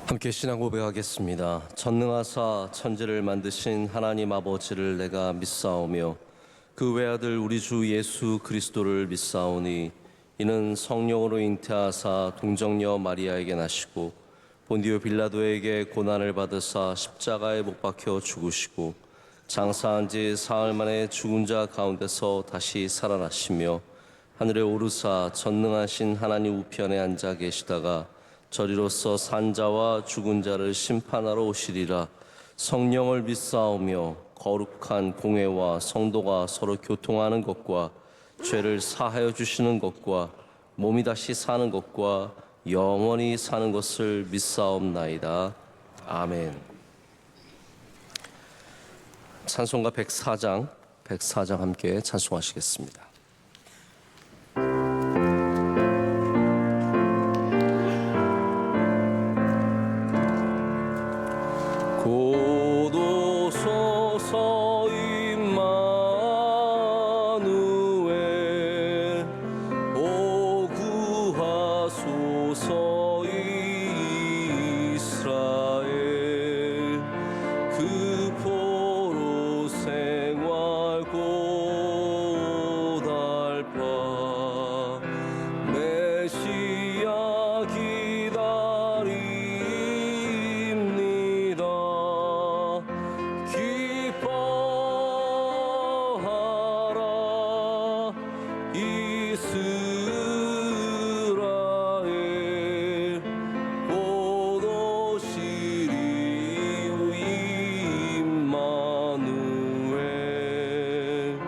함께 신앙 고백하겠습니다. 전능하사 천지를 만드신 하나님 아버지를 내가 믿사오며 그 외아들 우리 주 예수 그리스도를 믿사오니 이는 성령으로 잉태하사 동정녀 마리아에게 나시고 본디오 빌라도에게 고난을 받으사 십자가에 못 박혀 죽으시고 장사한 지 사흘 만에 죽은 자 가운데서 다시 살아나시며 하늘에 오르사 전능하신 하나님 우편에 앉아 계시다가 저리로서 산자와 죽은 자를 심판하러 오시리라. 성령을 믿사오며 거룩한 공회와 성도가 서로 교통하는 것과 죄를 사하여 주시는 것과 몸이 다시 사는 것과 영원히 사는 것을 믿사옵나이다. 아멘. 찬송가 104장 함께 찬송하시겠습니다. 고도소서 임마누엘 오 구하소서 이스라엘 그 포로 생활 고달파 메시아 기다립니다. 기뻐하라 이스라엘 곧 오시리 임마누엘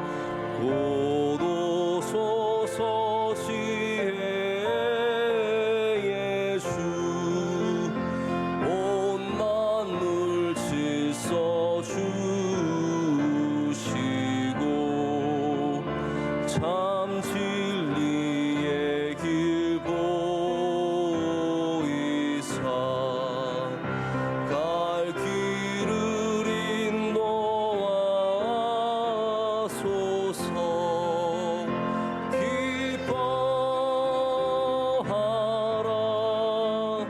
곧 오소서 지혜 예수 온 만물 질서 주시고 참 진리의 길 보이사 갈 길을 인도하소서. 기뻐하라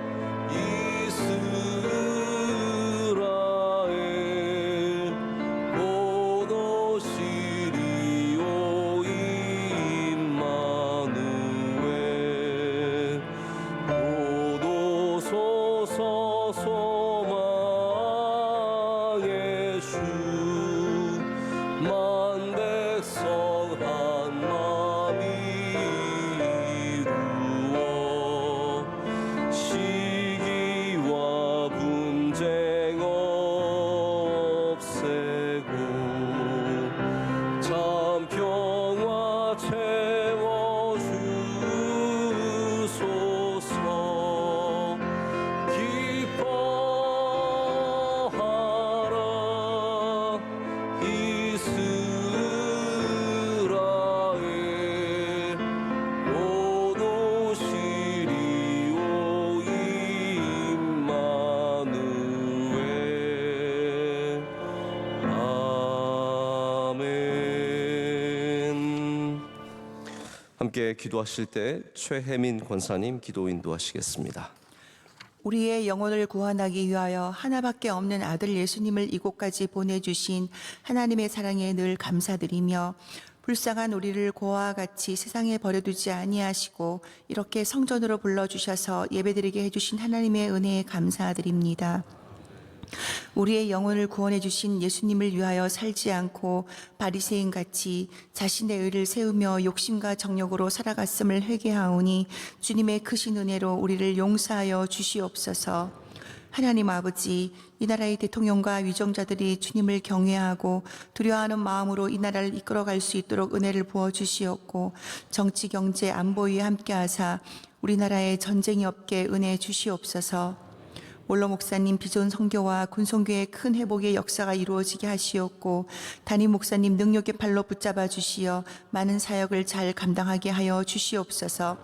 이스라엘 곧 오시리 오 임마누엘 곧 오소서 소망의 주 만 백성 한 마음이 이루어 시기와 분쟁 없애고 참 평화 채워주소서. 기뻐하라 이스라엘 곧 오시리 오 임마누엘 아멘. 함께 기도하실 때 최혜민 권사님 기도 인도하시겠습니다. 우리의 영혼을 구원하기 위하여 하나밖에 없는 아들 예수님을 이곳까지 보내주신 하나님의 사랑에 늘 감사드리며 불쌍한 우리를 고아와 같이 세상에 버려두지 아니하시고 이렇게 성전으로 불러주셔서 예배드리게 해주신 하나님의 은혜에 감사드립니다. 우리의 영혼을 구원해 주신 예수님을 위하여 살지 않고 바리새인같이 자신의 의를 세우며 욕심과 정욕으로 살아갔음을 회개하오니 주님의 크신 은혜로 우리를 용서하여 주시옵소서. 하나님 아버지, 이 나라의 대통령과 위정자들이 주님을 경외하고 두려워하는 마음으로 이 나라를 이끌어갈 수 있도록 은혜를 부어주시옵고 정치, 경제, 안보 위에 함께하사 우리나라에 전쟁이 없게 은혜 주시옵소서. 원로 목사님 비전 선교와 군선교의 큰 회복의 역사가 이루어지게 하시옵고 담임 목사님 능력의 팔로 붙잡아 주시어 많은 사역을 잘 감당하게 하여 주시옵소서.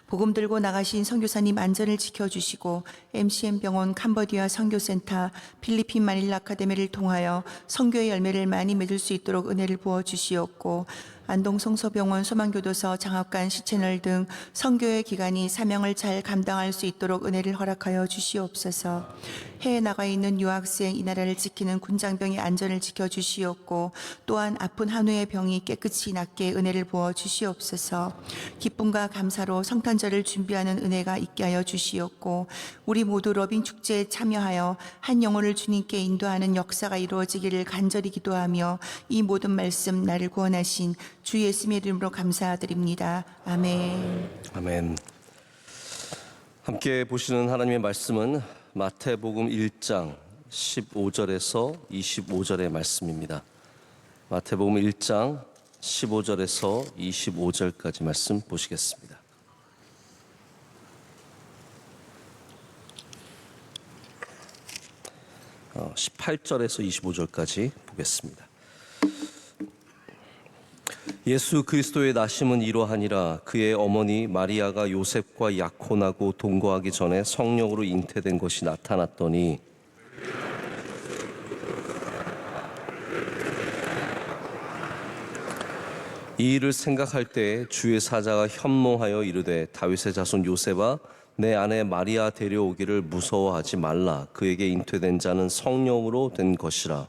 복음 들고 나가신 선교사님 안전을 지켜주시고 MCM 병원, 캄보디아 선교센터, 필리핀 마닐라 아카데미를 통하여 선교의 열매를 많이 맺을 수 있도록 은혜를 부어주시옵고 안동 성서병원 소망교도소 장학관 시채널 등 선교의 기관이 사명을 잘 감당할 수 있도록 은혜를 허락하여 주시옵소서. 해외 나가 있는 유학생 이 나라를 지키는 군장병의 안전을 지켜 주시옵고 또한 아픈 한우의 병이 깨끗이 낫게 은혜를 부어 주시옵소서. 기쁨과 감사로 성탄절을 준비하는 은혜가 있게 하여 주시옵고 우리 모두 러빙 축제에 참여하여 한 영혼을 주님께 인도하는 역사가 이루어지기를 간절히 기도하며 이 모든 말씀 나를 구원하신 주 예수님의 이름으로 감사드립니다. 아멘. 아멘. 함께 보시는 하나님의 말씀은 마태복음 1장 15절에서 25절의 말씀입니다. 마태복음 1장 15절에서 25절까지 말씀 보시겠습니다. 어, 18절에서 25절까지 보겠습니다. 예수 그리스도의 나심은 이러하니라. 그의 어머니 마리아가 요셉과 약혼하고 동거하기 전에 성령으로 잉태된 것이 나타났더니 이 일을 생각할 때에 주의 사자가 현몽하여 이르되 다윗의 자손 요셉아 내 아내 마리아 데려오기를 무서워하지 말라. 그에게 잉태된 자는 성령으로 된 것이라.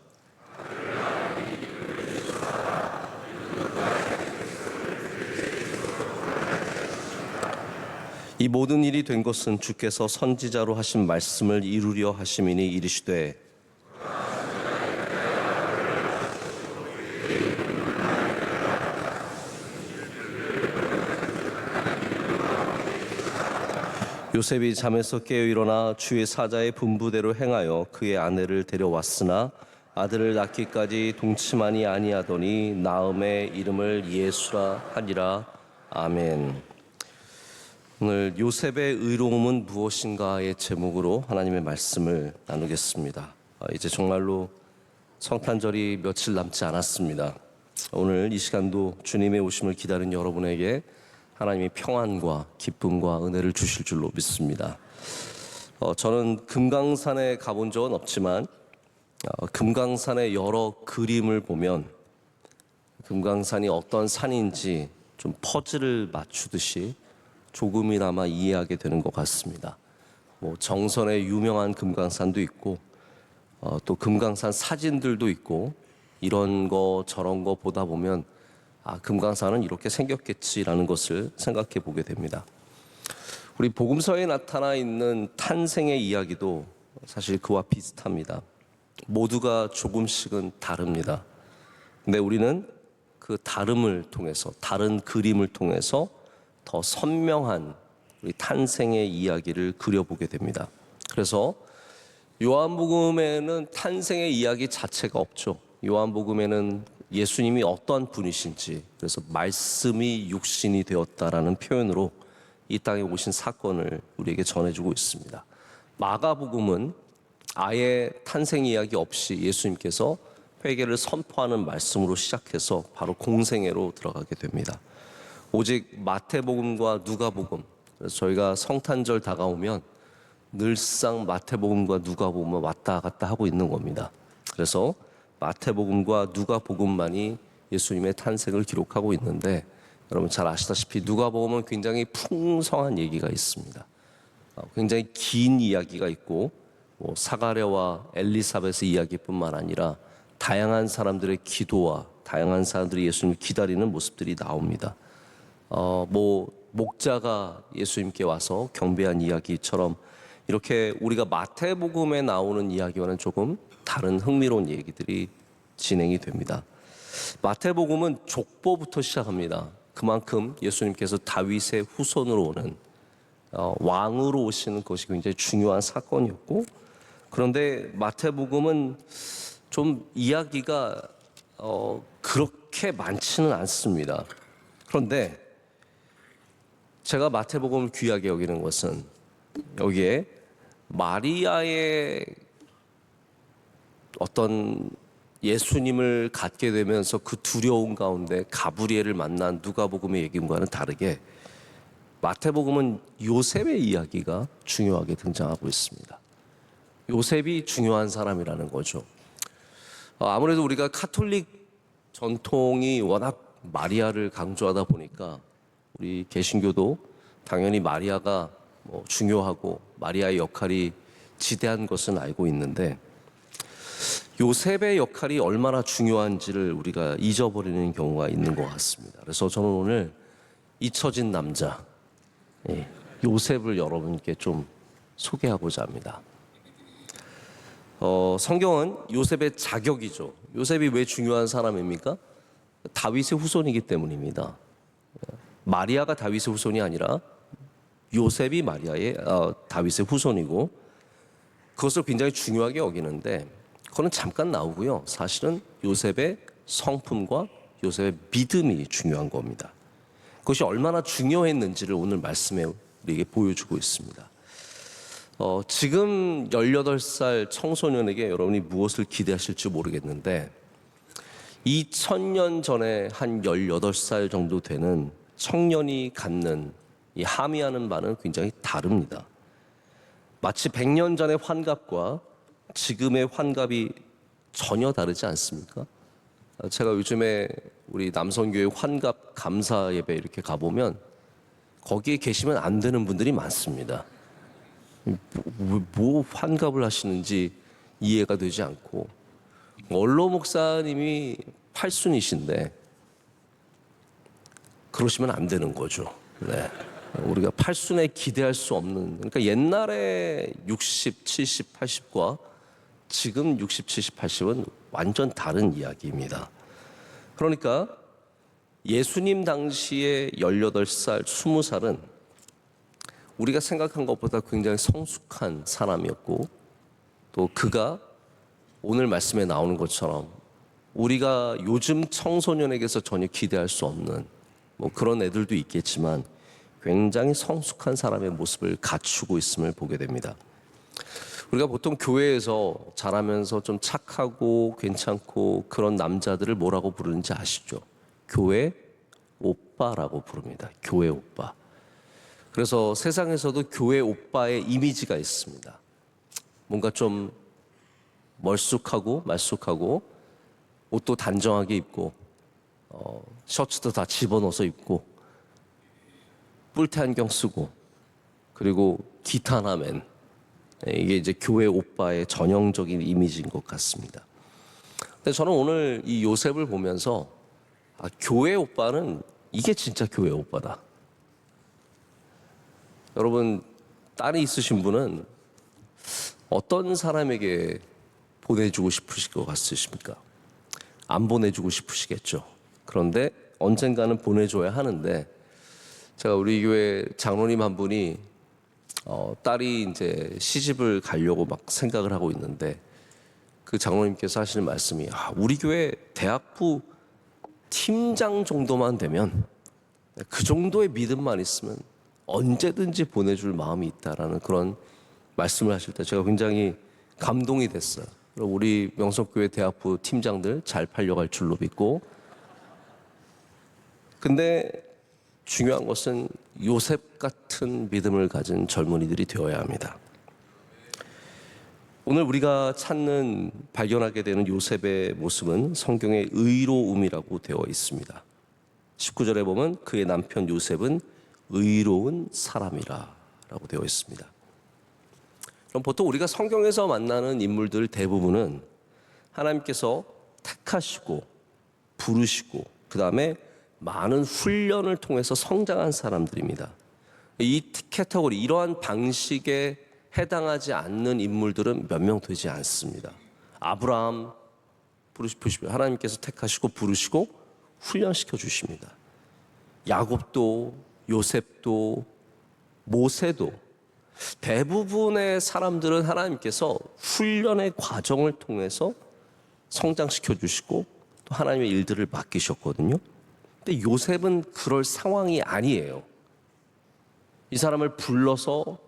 이 모든 일이 된 것은 주께서 선지자로 하신 말씀을 이루려 하심이니 이르시되 요셉이 잠에서 깨어 일어나 주의 사자의 분부대로 행하여 그의 아내를 데려왔으나 아들을 낳기까지 동침하니 아니하더니 나음의 이름을 예수라 하니라. 아멘. 오늘 요셉의 의로움은 무엇인가의 제목으로 하나님의 말씀을 나누겠습니다. 이제 정말로 성탄절이 며칠 남지 않았습니다. 오늘 이 시간도 주님의 오심을 기다리는 여러분에게 하나님이 평안과 기쁨과 은혜를 주실 줄로 믿습니다. 저는 금강산에 가본 적은 없지만 금강산의 여러 그림을 보면 금강산이 어떤 산인지 좀 퍼즐을 맞추듯이 조금이나마 이해하게 되는 것 같습니다. 정선의 유명한 금강산도 있고 또 금강산 사진들도 있고 이런 거 저런 거 보다 보면 금강산은 이렇게 생겼겠지라는 것을 생각해 보게 됩니다. 우리 복음서에 나타나 있는 탄생의 이야기도 사실 그와 비슷합니다. 모두가 조금씩은 다릅니다. 근데 우리는 그 다름을 통해서 다른 그림을 통해서 더 선명한 우리 탄생의 이야기를 그려보게 됩니다. 그래서 요한복음에는 탄생의 이야기 자체가 없죠. 요한복음에는 예수님이 어떤 분이신지, 그래서 말씀이 육신이 되었다라는 표현으로 이 땅에 오신 사건을 우리에게 전해주고 있습니다. 마가복음은 아예 탄생 이야기 없이 예수님께서 회개를 선포하는 말씀으로 시작해서 바로 공생애로 들어가게 됩니다. 오직 마태복음과 누가복음, 그래서 저희가 성탄절 다가오면 늘상 마태복음과 누가복음을 왔다 갔다 하고 있는 겁니다. 그래서 마태복음과 누가복음만이 예수님의 탄생을 기록하고 있는데 여러분 잘 아시다시피 누가복음은 굉장히 풍성한 얘기가 있습니다. 굉장히 긴 이야기가 있고 사가랴와 엘리사벳의 이야기뿐만 아니라 다양한 사람들의 기도와 다양한 사람들이 예수님을 기다리는 모습들이 나옵니다. 목자가 예수님께 와서 경배한 이야기처럼 이렇게 우리가 마태복음에 나오는 이야기와는 조금 다른 흥미로운 얘기들이 진행이 됩니다. 마태복음은 족보부터 시작합니다. 그만큼 예수님께서 다윗의 후손으로 오는 왕으로 오시는 것이 굉장히 중요한 사건이었고, 그런데 마태복음은 좀 이야기가 그렇게 많지는 않습니다. 그런데 제가 마태복음을 귀하게 여기는 것은 여기에 마리아의 어떤 예수님을 갖게 되면서 그 두려움 가운데 가브리엘을 만난 누가복음의 얘기과는 다르게 마태복음은 요셉의 이야기가 중요하게 등장하고 있습니다. 요셉이 중요한 사람이라는 거죠. 아무래도 우리가 카톨릭 전통이 워낙 마리아를 강조하다 보니까 우리 개신교도 당연히 마리아가 중요하고 마리아의 역할이 지대한 것은 알고 있는데 요셉의 역할이 얼마나 중요한지를 우리가 잊어버리는 경우가 있는 것 같습니다. 그래서 저는 오늘 잊혀진 남자 요셉을 여러분께 좀 소개하고자 합니다. 성경은 요셉의 자격이죠. 요셉이 왜 중요한 사람입니까? 다윗의 후손이기 때문입니다. 마리아가 다윗의 후손이 아니라 요셉이 다윗의 후손이고 그것을 굉장히 중요하게 여기는데 그거는 잠깐 나오고요. 사실은 요셉의 성품과 요셉의 믿음이 중요한 겁니다. 그것이 얼마나 중요했는지를 오늘 말씀에 우리에게 보여주고 있습니다. 지금 18살 청소년에게 여러분이 무엇을 기대하실지 모르겠는데 2000년 전에 한 18살 정도 되는 청년이 갖는 이 함의하는 바는 굉장히 다릅니다. 마치 100년 전의 환갑과 지금의 환갑이 전혀 다르지 않습니까? 제가 요즘에 우리 남성교회 환갑 감사 예배 이렇게 가보면 거기에 계시면 안 되는 분들이 많습니다. 뭐 환갑을 하시는지 이해가 되지 않고 원로 목사님이 팔순이신데 그러시면 안 되는 거죠. 네. 우리가 팔순에 기대할 수 없는 그러니까 옛날에 60, 70, 80과 지금 60, 70, 80은 완전 다른 이야기입니다. 그러니까 예수님 당시에 18살, 20살은 우리가 생각한 것보다 굉장히 성숙한 사람이었고 또 그가 오늘 말씀에 나오는 것처럼 우리가 요즘 청소년에게서 전혀 기대할 수 없는 그런 애들도 있겠지만 굉장히 성숙한 사람의 모습을 갖추고 있음을 보게 됩니다. 우리가 보통 교회에서 자라면서 좀 착하고 괜찮고 그런 남자들을 뭐라고 부르는지 아시죠? 교회 오빠라고 부릅니다. 교회 오빠. 그래서 세상에서도 교회 오빠의 이미지가 있습니다. 뭔가 좀 멀쑥하고 말쑥하고 옷도 단정하게 입고 셔츠도 다 집어넣어서 입고 뿔테 안경 쓰고 그리고 기타 하나맨 이게 이제 교회 오빠의 전형적인 이미지인 것 같습니다. 근데 저는 오늘 이 요셉을 보면서 교회 오빠는 이게 진짜 교회 오빠다. 여러분 딸이 있으신 분은 어떤 사람에게 보내주고 싶으실 것 같으십니까? 안 보내주고 싶으시겠죠. 그런데 언젠가는 보내줘야 하는데 제가 우리 교회 장로님 한 분이 딸이 이제 시집을 가려고 막 생각을 하고 있는데 그 장로님께서 하시는 말씀이 우리 교회 대학부 팀장 정도만 되면 그 정도의 믿음만 있으면 언제든지 보내줄 마음이 있다라는 그런 말씀을 하실 때 제가 굉장히 감동이 됐어요. 우리 명성교회 대학부 팀장들 잘 팔려갈 줄로 믿고 근데 중요한 것은 요셉 같은 믿음을 가진 젊은이들이 되어야 합니다. 오늘 우리가 찾는 발견하게 되는 요셉의 모습은 성경의 의로움이라고 되어 있습니다. 19절에 보면 그의 남편 요셉은 의로운 사람이라 라고 되어 있습니다. 그럼 보통 우리가 성경에서 만나는 인물들 대부분은 하나님께서 택하시고 부르시고 그 다음에 많은 훈련을 통해서 성장한 사람들입니다. 이 캐터고리 이러한 방식에 해당하지 않는 인물들은 몇 명 되지 않습니다. 아브라함 부르시고 하나님께서 택하시고 부르시고 훈련시켜 주십니다. 야곱도 요셉도 모세도 대부분의 사람들은 하나님께서 훈련의 과정을 통해서 성장시켜 주시고 또 하나님의 일들을 맡기셨거든요. 근데 요셉은 그럴 상황이 아니에요. 이 사람을 불러서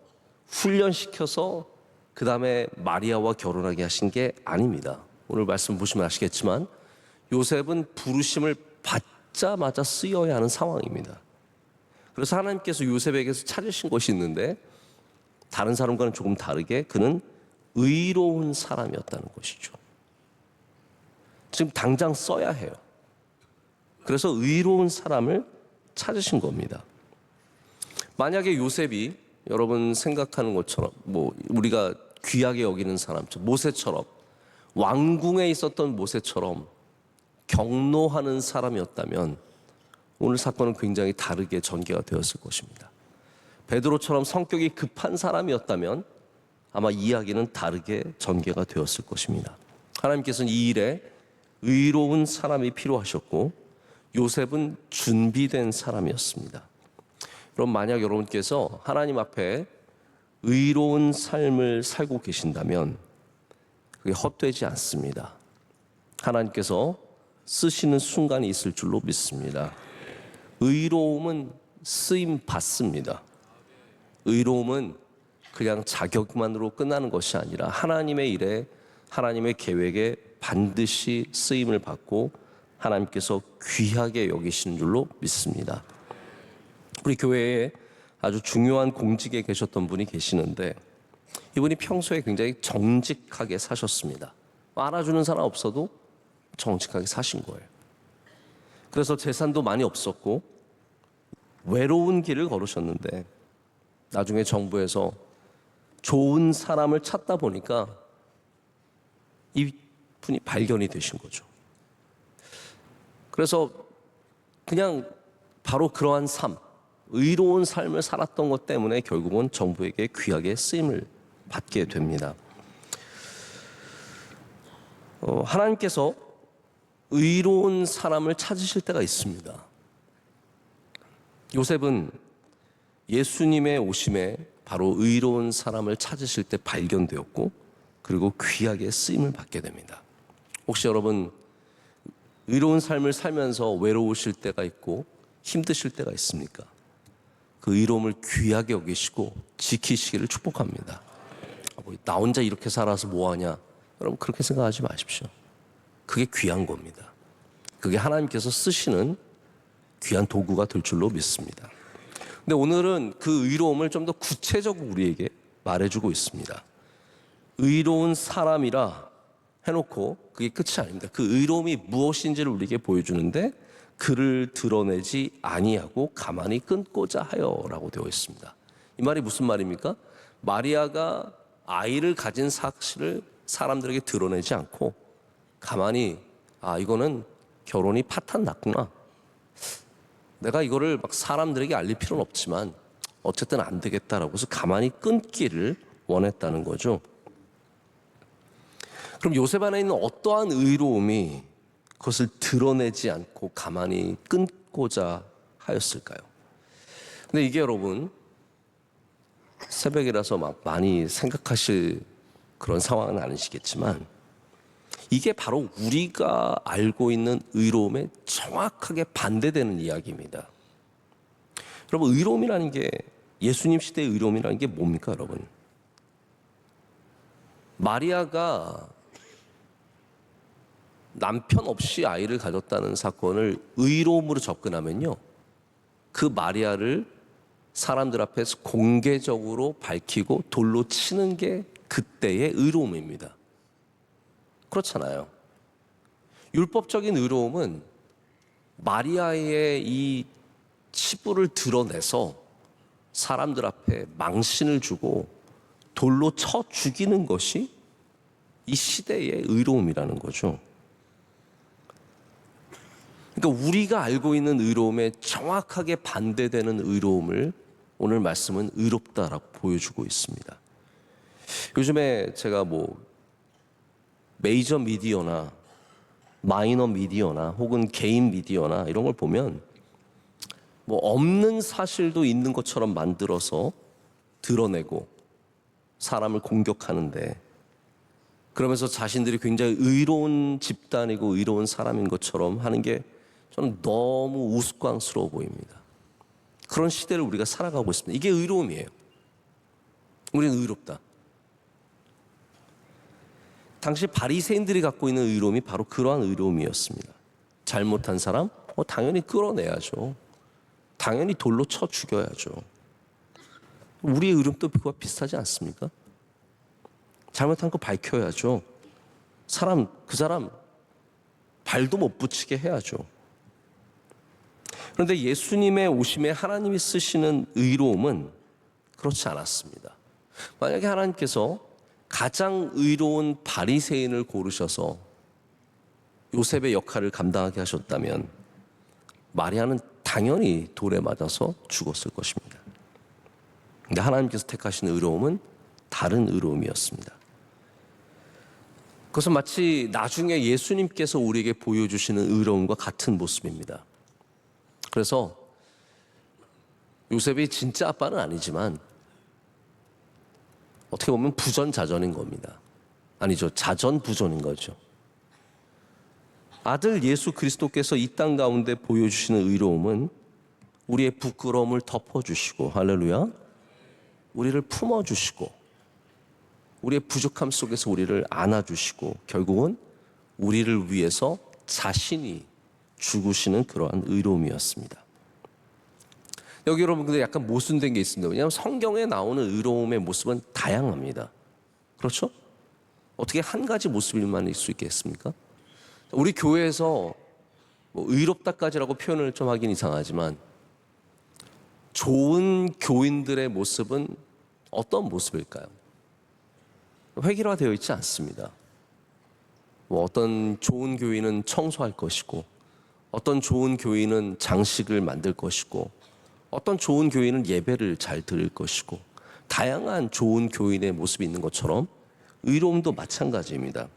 훈련시켜서 그 다음에 마리아와 결혼하게 하신 게 아닙니다. 오늘 말씀 보시면 아시겠지만 요셉은 부르심을 받자마자 쓰여야 하는 상황입니다. 그래서 하나님께서 요셉에게서 찾으신 것이 있는데 다른 사람과는 조금 다르게 그는 의로운 사람이었다는 것이죠. 지금 당장 써야 해요. 그래서 의로운 사람을 찾으신 겁니다. 만약에 요셉이 여러분 생각하는 것처럼 우리가 귀하게 여기는 사람처럼 모세처럼 왕궁에 있었던 모세처럼 경노하는 사람이었다면 오늘 사건은 굉장히 다르게 전개가 되었을 것입니다. 베드로처럼 성격이 급한 사람이었다면 아마 이야기는 다르게 전개가 되었을 것입니다. 하나님께서는 이 일에 의로운 사람이 필요하셨고 요셉은 준비된 사람이었습니다. 그럼 만약 여러분께서 하나님 앞에 의로운 삶을 살고 계신다면 그게 헛되지 않습니다. 하나님께서 쓰시는 순간이 있을 줄로 믿습니다. 의로움은 쓰임 받습니다. 의로움은 그냥 자격만으로 끝나는 것이 아니라 하나님의 일에 하나님의 계획에 반드시 쓰임을 받고 하나님께서 귀하게 여기시는 줄로 믿습니다. 우리 교회에 아주 중요한 공직에 계셨던 분이 계시는데 이분이 평소에 굉장히 정직하게 사셨습니다. 알아주는 사람 없어도 정직하게 사신 거예요. 그래서 재산도 많이 없었고 외로운 길을 걸으셨는데 나중에 정부에서 좋은 사람을 찾다 보니까 이분이 발견이 되신 거죠. 그래서 그냥 바로 그러한 삶, 의로운 삶을 살았던 것 때문에 결국은 정부에게 귀하게 쓰임을 받게 됩니다. 하나님께서 의로운 사람을 찾으실 때가 있습니다. 요셉은 예수님의 오심에 바로 의로운 사람을 찾으실 때 발견되었고 그리고 귀하게 쓰임을 받게 됩니다. 혹시 여러분 의로운 삶을 살면서 외로우실 때가 있고 힘드실 때가 있습니까? 그 의로움을 귀하게 여기시고 지키시기를 축복합니다. 나 혼자 이렇게 살아서 뭐하냐? 여러분 그렇게 생각하지 마십시오. 그게 귀한 겁니다. 그게 하나님께서 쓰시는 귀한 도구가 될 줄로 믿습니다. 근데 오늘은 그 의로움을 좀 더 구체적으로 우리에게 말해주고 있습니다. 의로운 사람이라 해놓고 그게 끝이 아닙니다. 그 의로움이 무엇인지를 우리에게 보여주는데 그를 드러내지 아니하고 가만히 끊고자 하여라고 되어 있습니다. 이 말이 무슨 말입니까? 마리아가 아이를 가진 사실을 사람들에게 드러내지 않고 가만히 이거는 결혼이 파탄 났구나. 내가 이거를 막 사람들에게 알릴 필요는 없지만 어쨌든 안 되겠다라고 해서 가만히 끊기를 원했다는 거죠. 그럼 요셉 안에 있는 어떠한 의로움이 그것을 드러내지 않고 가만히 끊고자 하였을까요? 근데 이게 여러분 새벽이라서 막 많이 생각하실 그런 상황은 아니시겠지만 이게 바로 우리가 알고 있는 의로움에 정확하게 반대되는 이야기입니다. 여러분 의로움이라는 게 예수님 시대의 의로움이라는 게 뭡니까 여러분? 마리아가 남편 없이 아이를 가졌다는 사건을 의로움으로 접근하면요 그 마리아를 사람들 앞에서 공개적으로 밝히고 돌로 치는 게 그때의 의로움입니다. 그렇잖아요. 율법적인 의로움은 마리아의 이 치부를 드러내서 사람들 앞에 망신을 주고 돌로 쳐 죽이는 것이 이 시대의 의로움이라는 거죠. 그러니까 우리가 알고 있는 의로움에 정확하게 반대되는 의로움을 오늘 말씀은 의롭다라고 보여주고 있습니다. 요즘에 제가 메이저 미디어나 마이너 미디어나 혹은 개인 미디어나 이런 걸 보면 없는 사실도 있는 것처럼 만들어서 드러내고 사람을 공격하는데 그러면서 자신들이 굉장히 의로운 집단이고 의로운 사람인 것처럼 하는 게 저는 너무 우스꽝스러워 보입니다. 그런 시대를 우리가 살아가고 있습니다. 이게 의로움이에요. 우리는 의롭다. 당시 바리새인들이 갖고 있는 의로움이 바로 그러한 의로움이었습니다. 잘못한 사람? 당연히 끌어내야죠. 당연히 돌로 쳐 죽여야죠. 우리의 의로움도 그와 비슷하지 않습니까? 잘못한 거 밝혀야죠. 그 사람 발도 못 붙이게 해야죠. 그런데 예수님의 오심에 하나님이 쓰시는 의로움은 그렇지 않았습니다. 만약에 하나님께서 가장 의로운 바리새인을 고르셔서 요셉의 역할을 감당하게 하셨다면 마리아는 당연히 돌에 맞아서 죽었을 것입니다. 근데 하나님께서 택하신 의로움은 다른 의로움이었습니다. 그것은 마치 나중에 예수님께서 우리에게 보여주시는 의로움과 같은 모습입니다. 그래서 요셉이 진짜 아빠는 아니지만 어떻게 보면 부전자전인 겁니다. 아니죠, 자전부전인 거죠. 아들 예수 그리스도께서 이 땅 가운데 보여주시는 의로움은 우리의 부끄러움을 덮어주시고, 할렐루야, 우리를 품어주시고, 우리의 부족함 속에서 우리를 안아주시고, 결국은 우리를 위해서 자신이 죽으시는 그러한 의로움이었습니다. 여기 여러분 근데 약간 모순된 게 있습니다. 왜냐하면 성경에 나오는 의로움의 모습은 다양합니다. 그렇죠? 어떻게 한 가지 모습일만 있을 수 있겠습니까? 우리 교회에서 뭐 의롭다까지라고 표현을 좀 하긴 이상하지만 좋은 교인들의 모습은 어떤 모습일까요? 획일화되어 있지 않습니다. 뭐 어떤 좋은 교인은 청소할 것이고, 어떤 좋은 교인은 장식을 만들 것이고, 어떤 좋은 교인은 예배를 잘 드릴 것이고, 다양한 좋은 교인의 모습이 있는 것처럼 의로움도 마찬가지입니다.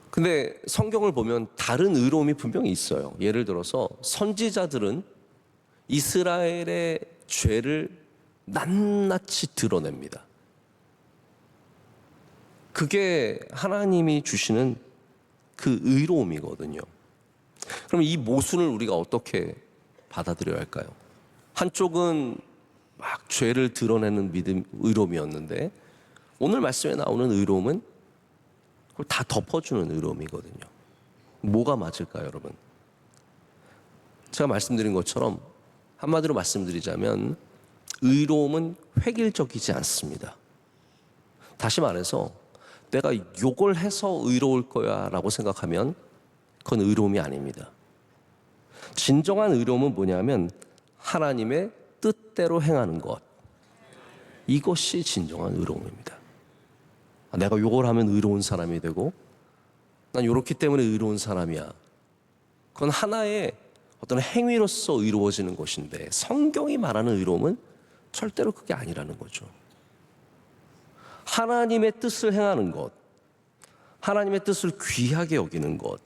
근데 성경을 보면 다른 의로움이 분명히 있어요. 예를 들어서 선지자들은 이스라엘의 죄를 낱낱이 드러냅니다. 그게 하나님이 주시는 그 의로움이거든요. 그럼 이 모순을 우리가 어떻게 받아들여야 할까요? 한쪽은 막 죄를 드러내는 의로움이었는데 오늘 말씀에 나오는 의로움은 그걸 다 덮어주는 의로움이거든요. 뭐가 맞을까요, 여러분? 제가 말씀드린 것처럼 한마디로 말씀드리자면 의로움은 획일적이지 않습니다. 다시 말해서 내가 요걸 해서 의로울 거야 라고 생각하면 그건 의로움이 아닙니다. 진정한 의로움은 뭐냐면 하나님의 뜻대로 행하는 것, 이것이 진정한 의로움입니다. 내가 요걸 하면 의로운 사람이 되고 난 요렇기 때문에 의로운 사람이야. 그건 하나의 어떤 행위로서 의로워지는 것인데 성경이 말하는 의로움은 절대로 그게 아니라는 거죠. 하나님의 뜻을 행하는 것, 하나님의 뜻을 귀하게 여기는 것,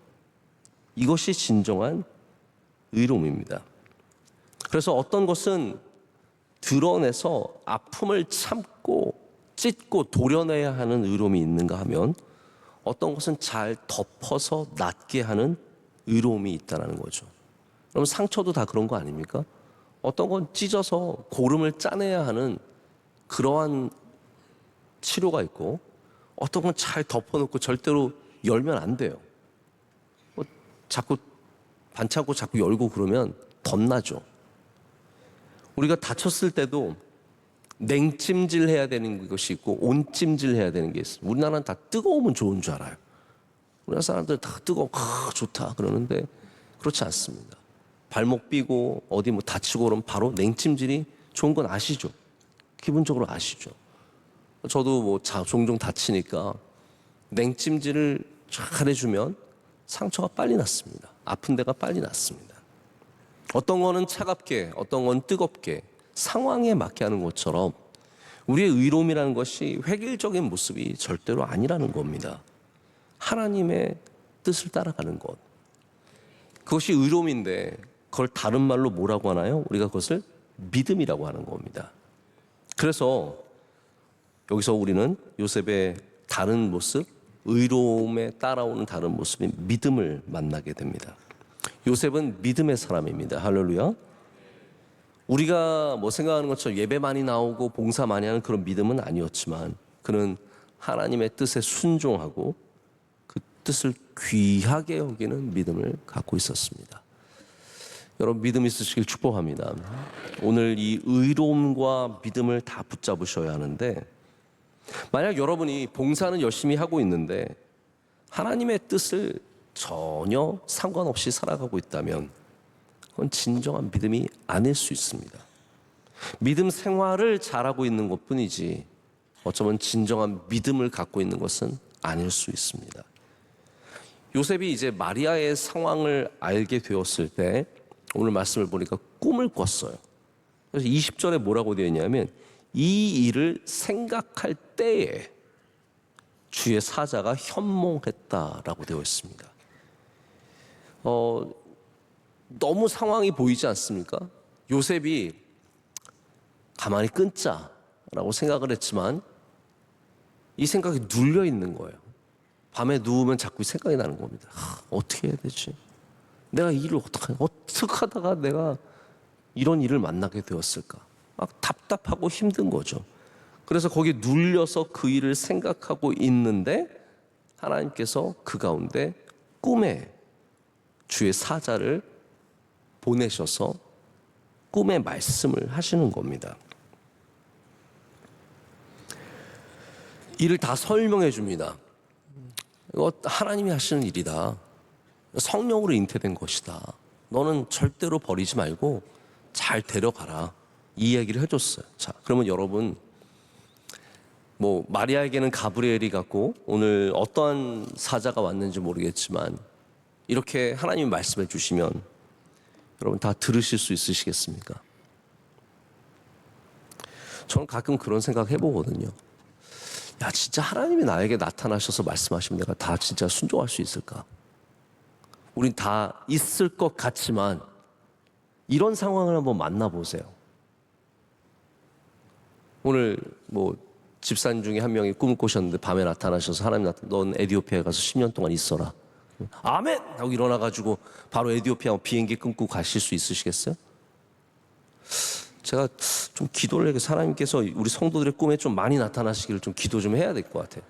이것이 진정한 의로움입니다. 그래서 어떤 것은 드러내서 아픔을 참고 찢고 도려내야 하는 의로움이 있는가 하면 어떤 것은 잘 덮어서 낫게 하는 의로움이 있다는 거죠. 그럼 상처도 다 그런 거 아닙니까? 어떤 건 찢어서 고름을 짜내야 하는 그러한 치료가 있고 어떤 건 잘 덮어놓고 절대로 열면 안 돼요. 자꾸 반창고 자꾸 열고 그러면 덧나죠. 우리가 다쳤을 때도 냉찜질 해야 되는 것이 있고 온찜질 해야 되는 게 있어요. 우리나라는 다 뜨거우면 좋은 줄 알아요. 우리나라 사람들 다 뜨거워, 좋다 그러는데 그렇지 않습니다. 발목 삐고 어디 뭐 다치고 그러면 바로 냉찜질이 좋은 건 아시죠? 기본적으로 아시죠? 저도 뭐 종종 다치니까 냉찜질을 잘 해주면 상처가 빨리 낫습니다. 아픈 데가 빨리 낫습니다. 어떤 거는 차갑게, 어떤 건 뜨겁게 상황에 맞게 하는 것처럼 우리의 의로움이라는 것이 획일적인 모습이 절대로 아니라는 겁니다. 하나님의 뜻을 따라가는 것. 그것이 의로움인데 그걸 다른 말로 뭐라고 하나요? 우리가 그것을 믿음이라고 하는 겁니다. 그래서 여기서 우리는 요셉의 다른 모습, 의로움에 따라오는 다른 모습인 믿음을 만나게 됩니다. 요셉은 믿음의 사람입니다. 할렐루야. 우리가 뭐 생각하는 것처럼 예배 많이 나오고 봉사 많이 하는 그런 믿음은 아니었지만 그는 하나님의 뜻에 순종하고 그 뜻을 귀하게 여기는 믿음을 갖고 있었습니다. 여러분 믿음 있으시길 축복합니다. 오늘 이 의로움과 믿음을 다 붙잡으셔야 하는데 만약 여러분이 봉사는 열심히 하고 있는데 하나님의 뜻을 전혀 상관없이 살아가고 있다면 그건 진정한 믿음이 아닐 수 있습니다. 믿음 생활을 잘하고 있는 것뿐이지 어쩌면 진정한 믿음을 갖고 있는 것은 아닐 수 있습니다. 요셉이 이제 마리아의 상황을 알게 되었을 때 오늘 말씀을 보니까 꿈을 꿨어요. 그래서 20절에 뭐라고 되어 있냐면 이 일을 생각할 때에 주의 사자가 현몽했다라고 되어 있습니다. 너무 상황이 보이지 않습니까? 요셉이 가만히 끊자라고 생각을 했지만 이 생각이 눌려 있는 거예요. 밤에 누우면 자꾸 생각이 나는 겁니다. 어떻게 해야 되지? 내가 이 일을 어떻게 하다가 내가 이런 일을 만나게 되었을까? 막 답답하고 힘든 거죠. 그래서 거기에 눌려서 그 일을 생각하고 있는데 하나님께서 그 가운데 꿈에 주의 사자를 보내셔서 꿈의 말씀을 하시는 겁니다. 이를 다 설명해 줍니다. 이거 하나님이 하시는 일이다. 성령으로 잉태된 것이다. 너는 절대로 버리지 말고 잘 데려가라. 이 이야기를 해줬어요. 자, 그러면 여러분, 마리아에게는 가브리엘이 갔고 오늘 어떠한 사자가 왔는지 모르겠지만 이렇게 하나님이 말씀해 주시면 여러분 다 들으실 수 있으시겠습니까? 저는 가끔 그런 생각 해보거든요. 야, 진짜 하나님이 나에게 나타나셔서 말씀하시면 내가 다 진짜 순종할 수 있을까? 우린 다 있을 것 같지만 이런 상황을 한번 만나보세요. 오늘 집사님 중에 한 명이 꿈을 꾸셨는데 밤에 나타나셔서 하나님 넌 에티오피아에 가서 10년 동안 있어라. 아멘! 하고 일어나가지고 바로 에티오피아 비행기 끊고 가실 수 있으시겠어요? 제가 좀 기도를 해서 하나님께서 우리 성도들의 꿈에 좀 많이 나타나시기를 좀 기도 좀 해야 될 것 같아요.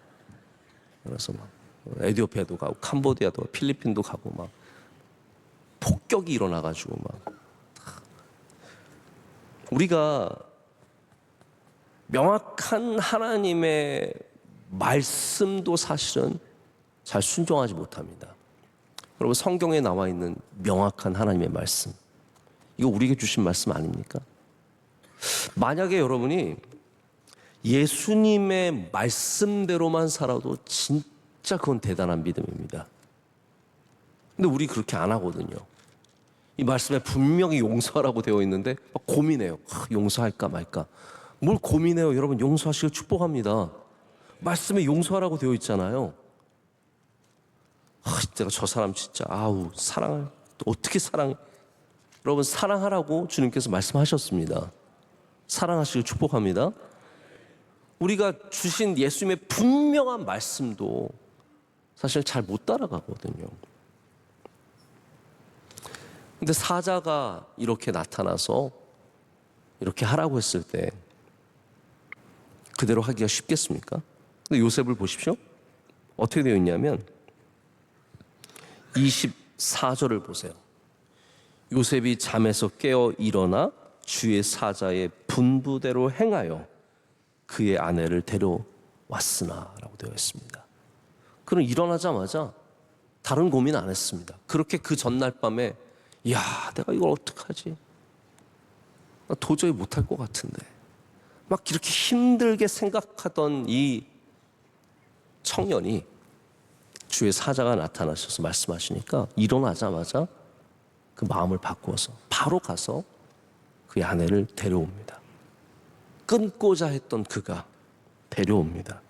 그래서 에티오피아도 가고 캄보디아도 가고 필리핀도 가고 막 폭격이 일어나가지고 막 우리가 명확한 하나님의 말씀도 사실은 잘 순종하지 못합니다. 여러분 성경에 나와 있는 명확한 하나님의 말씀 이거 우리에게 주신 말씀 아닙니까? 만약에 여러분이 예수님의 말씀대로만 살아도 진짜 그건 대단한 믿음입니다. 근데 우리 그렇게 안 하거든요. 이 말씀에 분명히 용서하라고 되어 있는데 막 고민해요. 용서할까 말까. 뭘 고민해요. 여러분 용서하시길 축복합니다. 말씀에 용서하라고 되어 있잖아요. 내가 저 사람 진짜 사랑을 어떻게 사랑해. 여러분 사랑하라고 주님께서 말씀하셨습니다. 사랑하시길 축복합니다. 우리가 주신 예수님의 분명한 말씀도 사실 잘 못 따라가거든요. 근데 사자가 이렇게 나타나서 이렇게 하라고 했을 때 그대로 하기가 쉽겠습니까? 근데 요셉을 보십시오. 어떻게 되어 있냐면 24절을 보세요. 요셉이 잠에서 깨어 일어나 주의 사자의 분부대로 행하여 그의 아내를 데려왔으나 라고 되어 있습니다. 그는 일어나자마자 다른 고민 안 했습니다. 그렇게 그 전날 밤에 내가 이걸 어떡하지? 나 도저히 못할 것 같은데 막 이렇게 힘들게 생각하던 이 청년이 주의 사자가 나타나셔서 말씀하시니까 일어나자마자 그 마음을 바꾸어서 바로 가서 그의 아내를 데려옵니다. 끊고자 했던 그가 데려옵니다.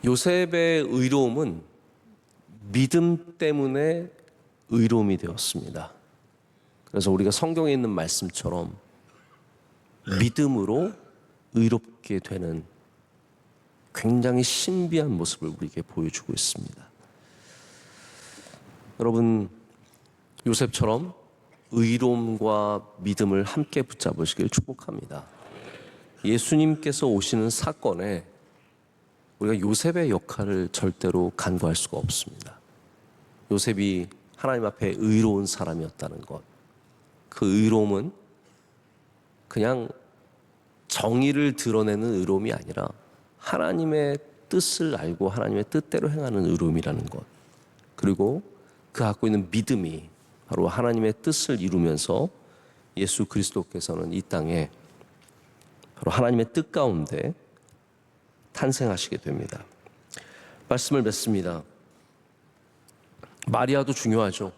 요셉의 의로움은 믿음 때문에 의로움이 되었습니다. 그래서 우리가 성경에 있는 말씀처럼 믿음으로 의롭게 되는 굉장히 신비한 모습을 우리에게 보여주고 있습니다. 여러분 요셉처럼 의로움과 믿음을 함께 붙잡으시길 축복합니다. 예수님께서 오시는 사건에 우리가 요셉의 역할을 절대로 간과할 수가 없습니다. 요셉이 하나님 앞에 의로운 사람이었다는 것, 그 의로움은 그냥 정의를 드러내는 의로움이 아니라 하나님의 뜻을 알고 하나님의 뜻대로 행하는 의로움이라는 것, 그리고 그 갖고 있는 믿음이 바로 하나님의 뜻을 이루면서 예수 그리스도께서는 이 땅에 바로 하나님의 뜻 가운데 탄생하시게 됩니다. 말씀을 맺습니다. 마리아도 중요하죠.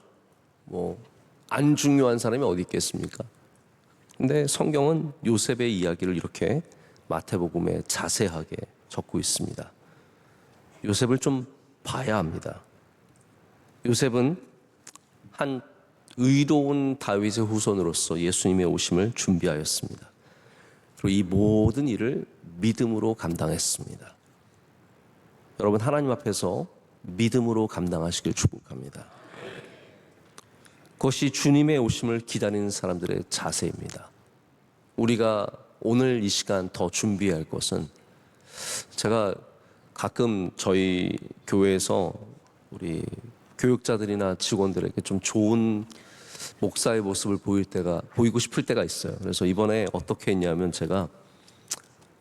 안 중요한 사람이 어디 있겠습니까? 근데 성경은 요셉의 이야기를 이렇게 마태복음에 자세하게 적고 있습니다. 요셉을 좀 봐야 합니다. 요셉은 한 의로운 다윗의 후손으로서 예수님의 오심을 준비하였습니다. 그리고 이 모든 일을 믿음으로 감당했습니다. 여러분, 하나님 앞에서 믿음으로 감당하시길 축복합니다. 그것이 주님의 오심을 기다리는 사람들의 자세입니다. 우리가 오늘 이 시간 더 준비해야 할 것은, 제가 가끔 저희 교회에서 우리 교육자들이나 직원들에게 좀 좋은 목사의 모습을 보이고 싶을 때가 있어요. 그래서 이번에 어떻게 했냐면, 제가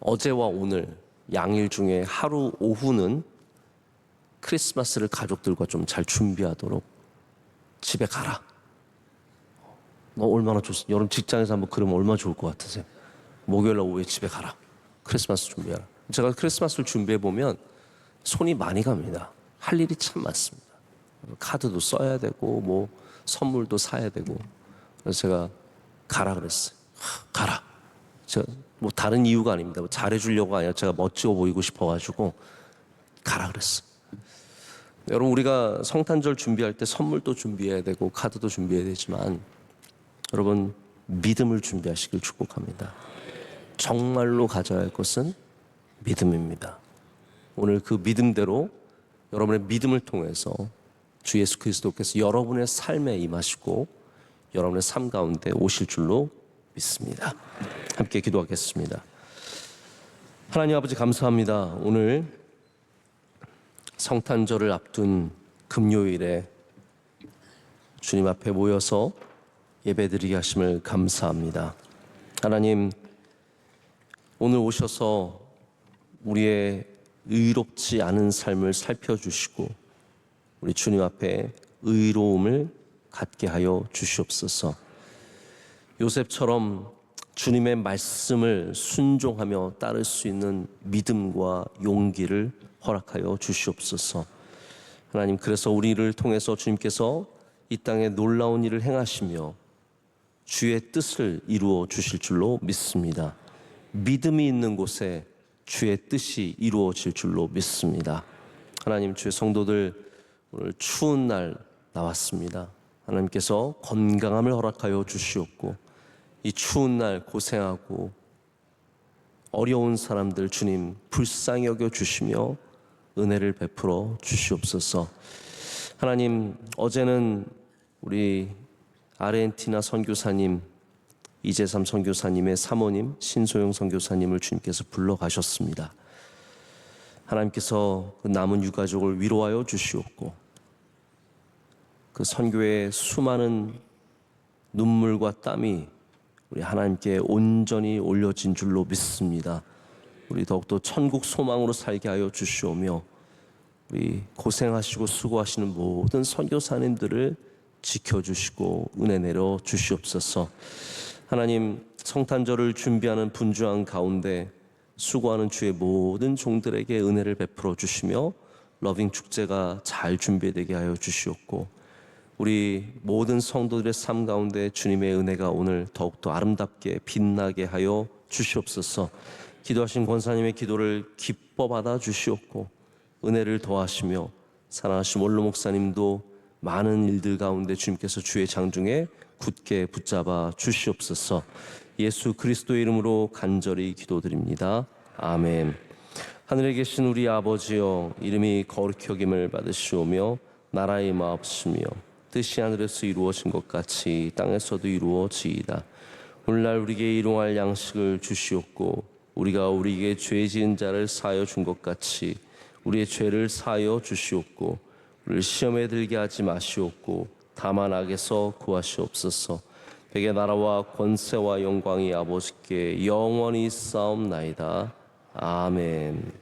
어제와 오늘 양일 중에 하루 오후는 크리스마스를 가족들과 좀 잘 준비하도록 집에 가라. 너 얼마나 좋습니까? 여러분 직장에서 한번 그러면 얼마나 좋을 것 같으세요? 목요일날 오후에 집에 가라. 크리스마스 준비하라. 제가 크리스마스를 준비해보면 손이 많이 갑니다. 할 일이 참 많습니다. 카드도 써야 되고 선물도 사야 되고. 그래서 제가 가라 그랬어요. 가라. 제가 다른 이유가 아닙니다. 잘해주려고 아니라 제가 멋지고 보이고 싶어가지고 가라 그랬어요. 여러분, 우리가 성탄절 준비할 때 선물도 준비해야 되고 카드도 준비해야 되지만, 여러분 믿음을 준비하시길 축복합니다. 정말로 가져야 할 것은 믿음입니다. 오늘 그 믿음대로 여러분의 믿음을 통해서 주 예수 그리스도께서 여러분의 삶에 임하시고 여러분의 삶 가운데 오실 줄로 믿습니다. 함께 기도하겠습니다. 하나님 아버지, 감사합니다. 오늘 성탄절을 앞둔 금요일에 주님 앞에 모여서 예배드리게 하심을 감사합니다. 하나님, 오늘 오셔서 우리의 의롭지 않은 삶을 살펴주시고 우리 주님 앞에 의로움을 갖게 하여 주시옵소서. 요셉처럼 주님의 말씀을 순종하며 따를 수 있는 믿음과 용기를 허락하여 주시옵소서. 하나님, 그래서 우리를 통해서 주님께서 이 땅에 놀라운 일을 행하시며 주의 뜻을 이루어 주실 줄로 믿습니다. 믿음이 있는 곳에 주의 뜻이 이루어질 줄로 믿습니다. 하나님, 주의 성도들 오늘 추운 날 나왔습니다. 하나님께서 건강함을 허락하여 주시옵고 이 추운 날 고생하고 어려운 사람들 주님 불쌍히 여겨 주시며 은혜를 베풀어 주시옵소서. 하나님, 어제는 우리 아르헨티나 선교사님 이재삼 선교사님의 사모님 신소영 선교사님을 주님께서 불러가셨습니다. 하나님께서 그 남은 유가족을 위로하여 주시옵고 그 선교의 수많은 눈물과 땀이 우리 하나님께 온전히 올려진 줄로 믿습니다. 우리 더욱더 천국 소망으로 살게 하여 주시오며 우리 고생하시고 수고하시는 모든 선교사님들을 지켜주시고 은혜 내려 주시옵소서. 하나님, 성탄절을 준비하는 분주한 가운데 수고하는 주의 모든 종들에게 은혜를 베풀어 주시며 러빙 축제가 잘 준비되게 하여 주시옵고 우리 모든 성도들의 삶 가운데 주님의 은혜가 오늘 더욱더 아름답게 빛나게 하여 주시옵소서. 기도하신 권사님의 기도를 기뻐 받아 주시옵고 은혜를 더하시며 사랑하신 원로 목사님도 많은 일들 가운데 주님께서 주의 장중에 굳게 붙잡아 주시옵소서. 예수 그리스도의 이름으로 간절히 기도드립니다. 아멘. 하늘에 계신 우리 아버지여, 이름이 거룩히 여김을 받으시오며 나라의 마옵시며 뜻이 하늘에서 이루어진 것 같이 땅에서도 이루어지이다. 오늘날 우리에게 일용할 양식을 주시옵고 우리가 우리에게 죄 지은 자를 사하여 준 것 같이 우리의 죄를 사하여 주시옵고 우리를 시험에 들게 하지 마시옵고 다만 악에서 구하시옵소서. 백의 나라와 권세와 영광이 아버지께 영원히 있사옵나이다. 아멘.